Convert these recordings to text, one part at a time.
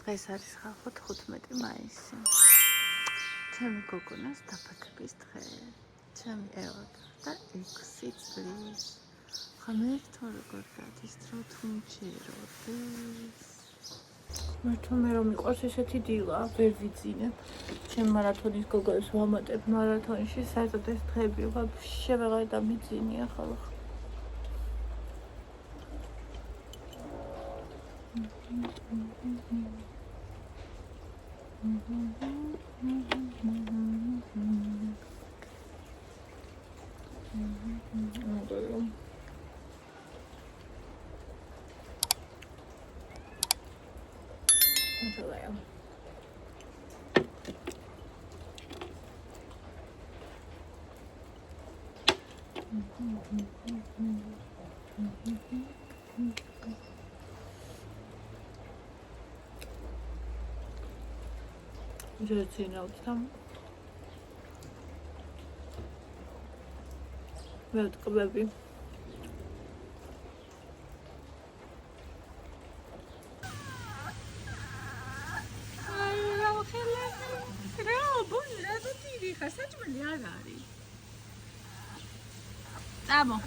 დღეს არის ხალხო 15 მაისი. ჩემი გოგონას დაბადების დღე. ჩემი ევა და 6 წლის. ხამერთო როგორ გადის დრო თუნჩეროდეს. მართლა მე რომ მიყვარს ესეთი დილა, ვერ ვიძინებ. ჩემ მარათონის გოგონას ვამატებ მარათონში, საერთოდ ეს დღეები ვაფშე ვეღარ დამიძინია ხალხო. Rzecinał tam. Miał tylko baby. Tamo.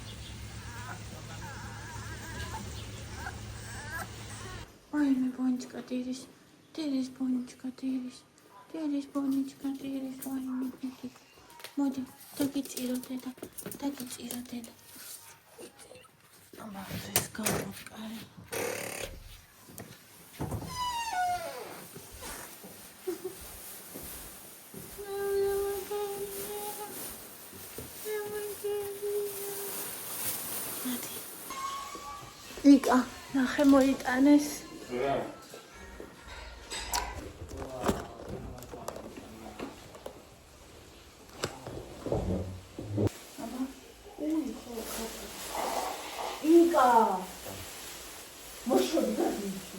Ой, мой бонечка, тирис. Тирис, бонечка, тирис. Тирис, бонечка, тирис. Ой, мой მოდი, დაგიწირო დედა, დაგიწირო დედა. ამა ეს გავუკარე. იკა, ნახე მოიტანეს. იკა. მოშოდი გადიში.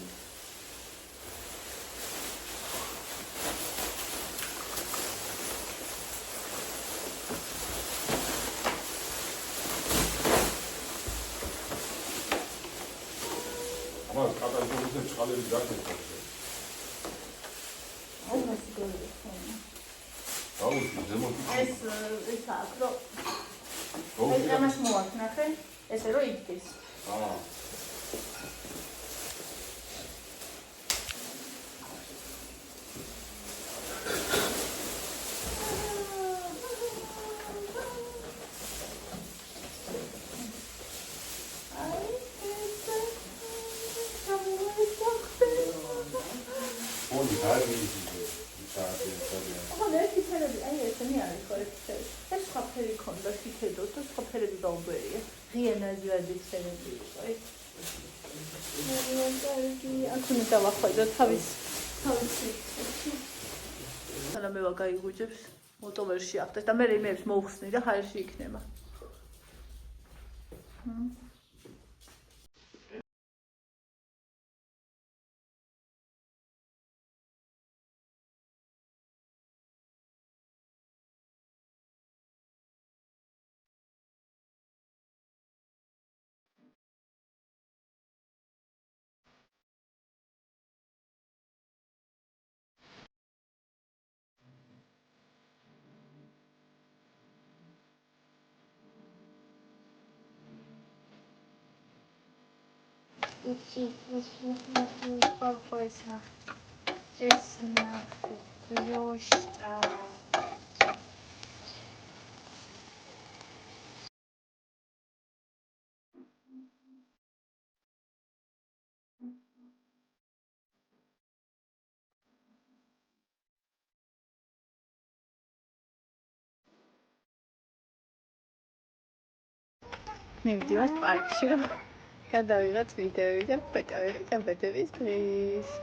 მას კატალოგზე წყალები გაკეთდა. აი მასი გოლია. დაუშვი ზემოთ. ეს აკრო. ეს ამას მოახნახე, ესე რომ იდგეს. აა. აქ დავახვედრა თავის. ანა მე ვაგაიგუჯებს მოტოვერში ახდეს და მე იმებს მოუხსნი და ჰაერში იქნება. მივდივართ პარკში, რომ გადავიღოთ ვიდეოები და ფოტოები დაბადების დღის.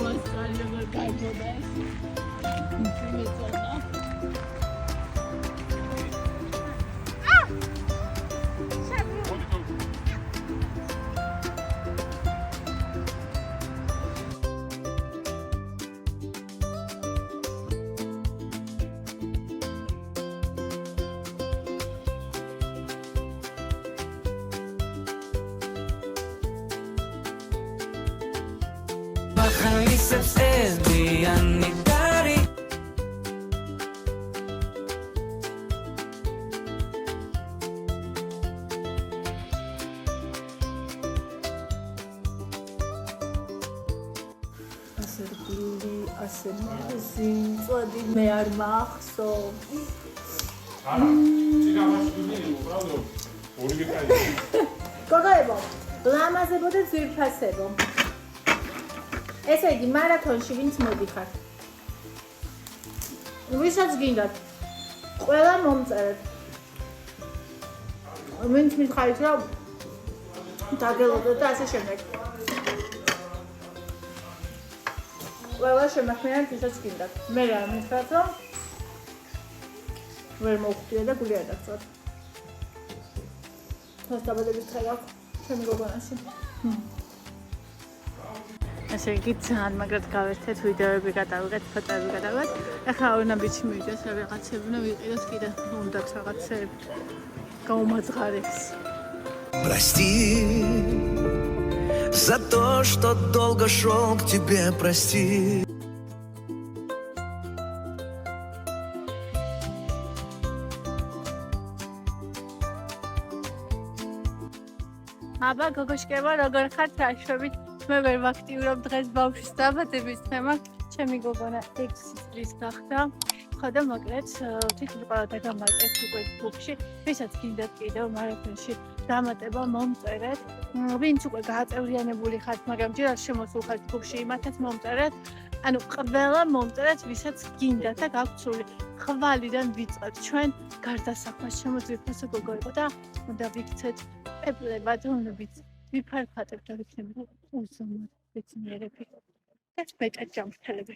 მასწავლე როგორ გაიგონა ეს. მეწონა. Ხაისებს ეზიანი დარი ასე რბილი, ასე მეზი, წვადი მე არ მახსოვს. არა, ციგამაშვილი უბრალოდ ორივე კაი. გოგოებო, ლამაზებო და ძვირფასებო. ესე იგი, მარათონში ვინც მოდიხარ. ვისაც გინდათ, ყველა მომწერეთ. ვინც მითხარით, რომ დაგელოდოთ და ასე შემდეგ. ყველა შემახმიანეთ, ვისაც გინდათ. მე რა მითხრათ, რომ ვერ მოვხვდია და გული არ დაგწვათ. დასაბადების დღე გაქვს ჩემი გოგონაში. ასე იგი ძალიან მაგრად გავერთეთ ვიდეოები გადავიღეთ, ფოტოები გადავიღეთ. ახლა უნდა ბიჭი მივიდეს რა ვიღაცები უნდა ვიყიდოს კიდე უნდათ რაღაცები გაუმაძღარებს. Прости за то, что долго шел к тебе, прости. აბა გოგოშკება როგორ ხართ რაშვებით? მე ვერ ვაქტიურობ დღეს ბავშვის დაბადების დღე მაქვს. ჩემი გოგონა 6 წლის გახდა. ხო და მოკლედ თვითონ ყველა დაგამატეთ უკვე ბუქში. ვისაც გინდათ კიდევ მარათონში დამატება მომწერეთ. ვინც უკვე გააწევრიანებული ხართ, მაგრამ ჯერ არ შემოსულ ხართ ბუქში, იმათაც მომწერეთ. ანუ ყველა მომწერეთ, ვისაც გინდათ და გაქვთ სული. ხვალიდან ვიწყებთ ჩვენ გარდასახვას შემოძვირფასო გოგოებო და უნდა ვიქცეთ პეპლებად, რომლებიც ვიფარფატებთ და ვიქნებით უზომოდ ბედნიერები და მეტად ჯანმრთელები.